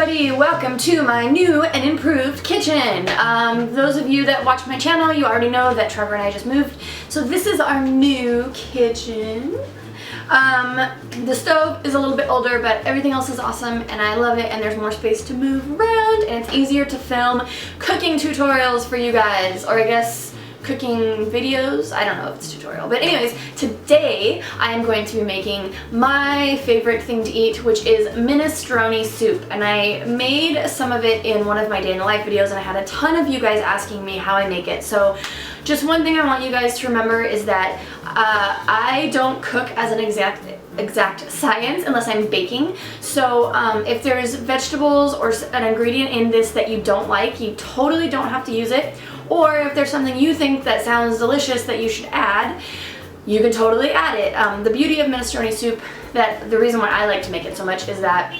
everybody, welcome to my new and improved kitchen. Those of you that watch my channel, you already know that Trevor and I just moved. So this is our new kitchen. The stove is a little bit older, but everything else is awesome and I love it, and there's more space to move around and it's easier to film cooking tutorials for you guys, or I guess cooking videos. I don't know if it's tutorial, but anyways, today I am going to be making my favorite thing to eat, which is minestrone soup. And I made some of it in one of my day in the life videos, and I had a ton of you guys asking me how I make it. So just one thing I want you guys to remember is that I don't cook as an exact science unless I'm baking. So if there's vegetables or an ingredient in this that you don't like, you totally don't have to use it. Or if there's something you think that sounds delicious that you should add, you can totally add it. The beauty of minestrone soup, the reason why I like to make it so much, is that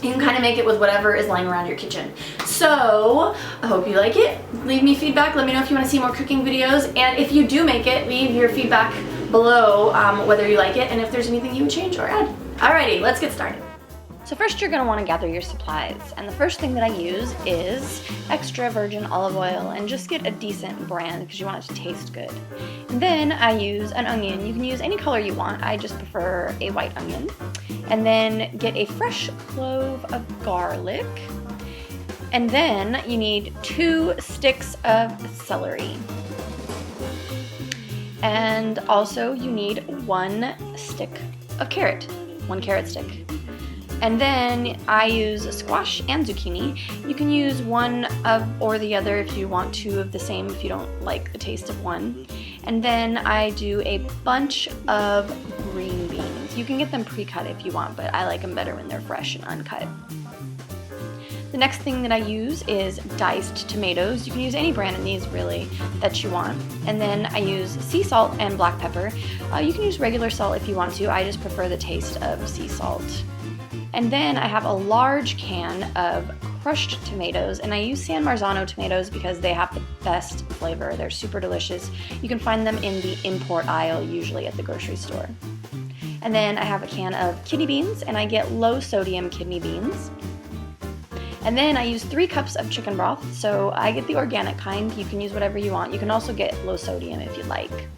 you can kind of make it with whatever is lying around your kitchen. So I hope you like it. Leave me feedback. Let me know if you want to see more cooking videos. And if you do make it, leave your feedback below whether you like it and if there's anything you would change or add. Alrighty, let's get started. So first you're going to want to gather your supplies, and the first thing that I use is extra virgin olive oil, and just get a decent brand because you want it to taste good. And then I use an onion. You can use any color you want, I just prefer a white onion. And then get a fresh clove of garlic, and then you need 2 sticks of celery. And also you need 1 stick of carrot, 1 carrot stick. And then I use squash and zucchini. You can use one of or the other if you want 2 of the same, if you don't like the taste of one. And then I do a bunch of green beans. You can get them pre-cut if you want, but I like them better when they're fresh and uncut. The next thing that I use is diced tomatoes. You can use any brand in these really that you want. And then I use sea salt and black pepper. You can use regular salt if you want to. I just prefer the taste of sea salt. And then I have a large can of crushed tomatoes, and I use San Marzano tomatoes because they have the best flavor. They're super delicious. You can find them in the import aisle, usually at the grocery store. And then I have a can of kidney beans, and I get low sodium kidney beans. And then I use 3 cups of chicken broth, so I get the organic kind. You can use whatever you want. You can also get low sodium if you'd like.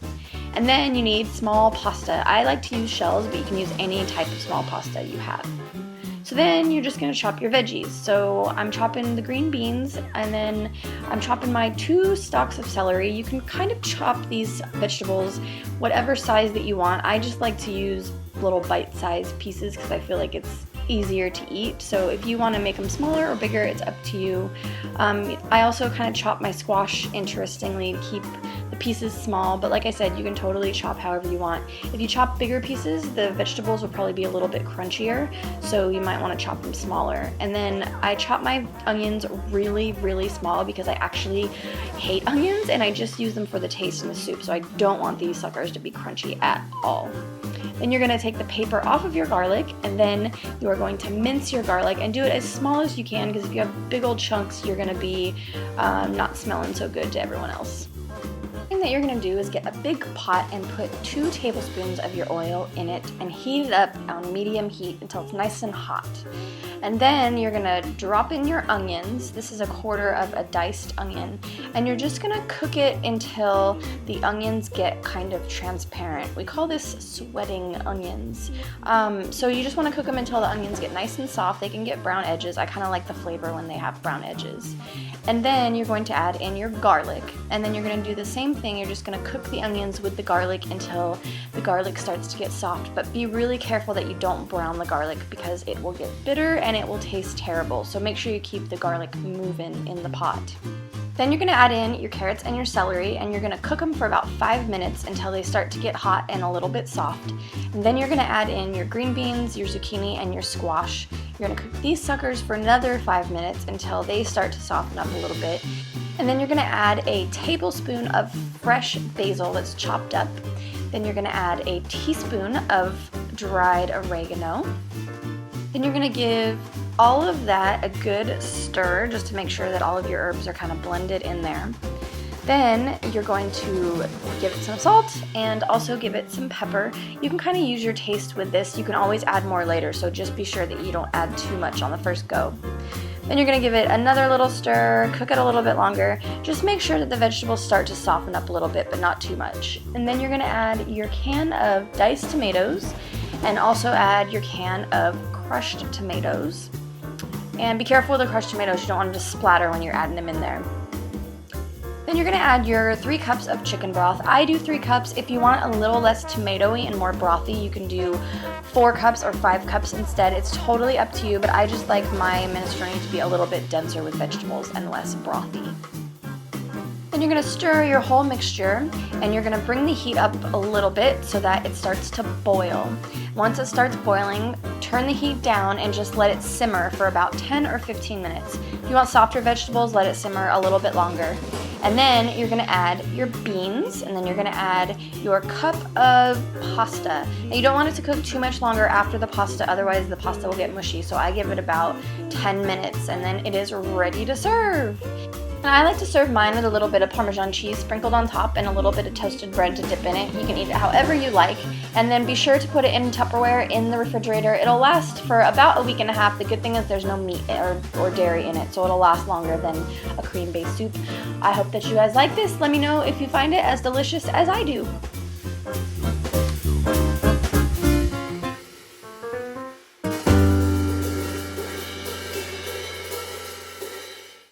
And then you need small pasta. I like to use shells, but you can use any type of small pasta you have. So then you're just gonna chop your veggies. So I'm chopping the green beans, and then I'm chopping my 2 stalks of celery. You can kind of chop these vegetables whatever size that you want. I just like to use little bite-sized pieces because I feel like it's easier to eat. So if you want to make them smaller or bigger, it's up to you. I also kind of chop my squash interestingly to keep the pieces small, but like I said, you can totally chop however you want. If you chop bigger pieces, the vegetables will probably be a little bit crunchier, so you might want to chop them smaller. And then I chop my onions really, really small because I actually hate onions and I just use them for the taste in the soup, so I don't want these suckers to be crunchy at all. Then you're going to take the paper off of your garlic, and then you are going to mince your garlic and do it as small as you can, because if you have big old chunks, you're going to be not smelling so good to everyone else. The thing that you're going to do is get a big pot and put 2 tablespoons of your oil in it and heat it up on medium heat until it's nice and hot. And then you're going to drop in your onions. This is 1/4 of a diced onion. And you're just going to cook it until the onions get kind of transparent. We call this sweating onions. So you just want to cook them until the onions get nice and soft. They can get brown edges. I kind of like the flavor when they have brown edges. And then you're going to add in your garlic. And then you're going to do the same thing. You're just going to cook the onions with the garlic until the garlic starts to get soft. But be really careful that you don't brown the garlic because it will get bitter and it will taste terrible. So make sure you keep the garlic moving in the pot. Then you're going to add in your carrots and your celery, and you're going to cook them for about 5 minutes until they start to get hot and a little bit soft. And then you're going to add in your green beans, your zucchini, and your squash. You're going to cook these suckers for another 5 minutes until they start to soften up a little bit. And then you're going to add a tablespoon of fresh basil that's chopped up. Then you're going to add a teaspoon of dried oregano. Then you're going to give all of that a good stir just to make sure that all of your herbs are kind of blended in there. Then you're going to give it some salt and also give it some pepper. You can kind of use your taste with this. You can always add more later, so just be sure that you don't add too much on the first go. Then you're going to give it another little stir, cook it a little bit longer. Just make sure that the vegetables start to soften up a little bit, but not too much. And then you're going to add your can of diced tomatoes and also add your can of crushed tomatoes. And be careful with the crushed tomatoes, you don't want them to splatter when you're adding them in there. Then you're going to add your 3 cups of chicken broth. I do 3 cups. If you want a little less tomatoey and more brothy, you can do 4 cups or 5 cups instead. It's totally up to you, but I just like my minestrone to be a little bit denser with vegetables and less brothy. Then you're going to stir your whole mixture and you're going to bring the heat up a little bit so that it starts to boil. Once it starts boiling, turn the heat down and just let it simmer for about 10 or 15 minutes. If you want softer vegetables, let it simmer a little bit longer. And then you're going to add your beans, and then you're going to add your cup of pasta. Now you don't want it to cook too much longer after the pasta, otherwise the pasta will get mushy. So I give it about 10 minutes and then it is ready to serve. And I like to serve mine with a little bit of Parmesan cheese sprinkled on top and a little bit of toasted bread to dip in it. You can eat it however you like. And then be sure to put it in Tupperware in the refrigerator. It'll last for about a week and a half. The good thing is there's no meat or dairy in it, so it'll last longer than a cream-based soup. I hope that you guys like this. Let me know if you find it as delicious as I do.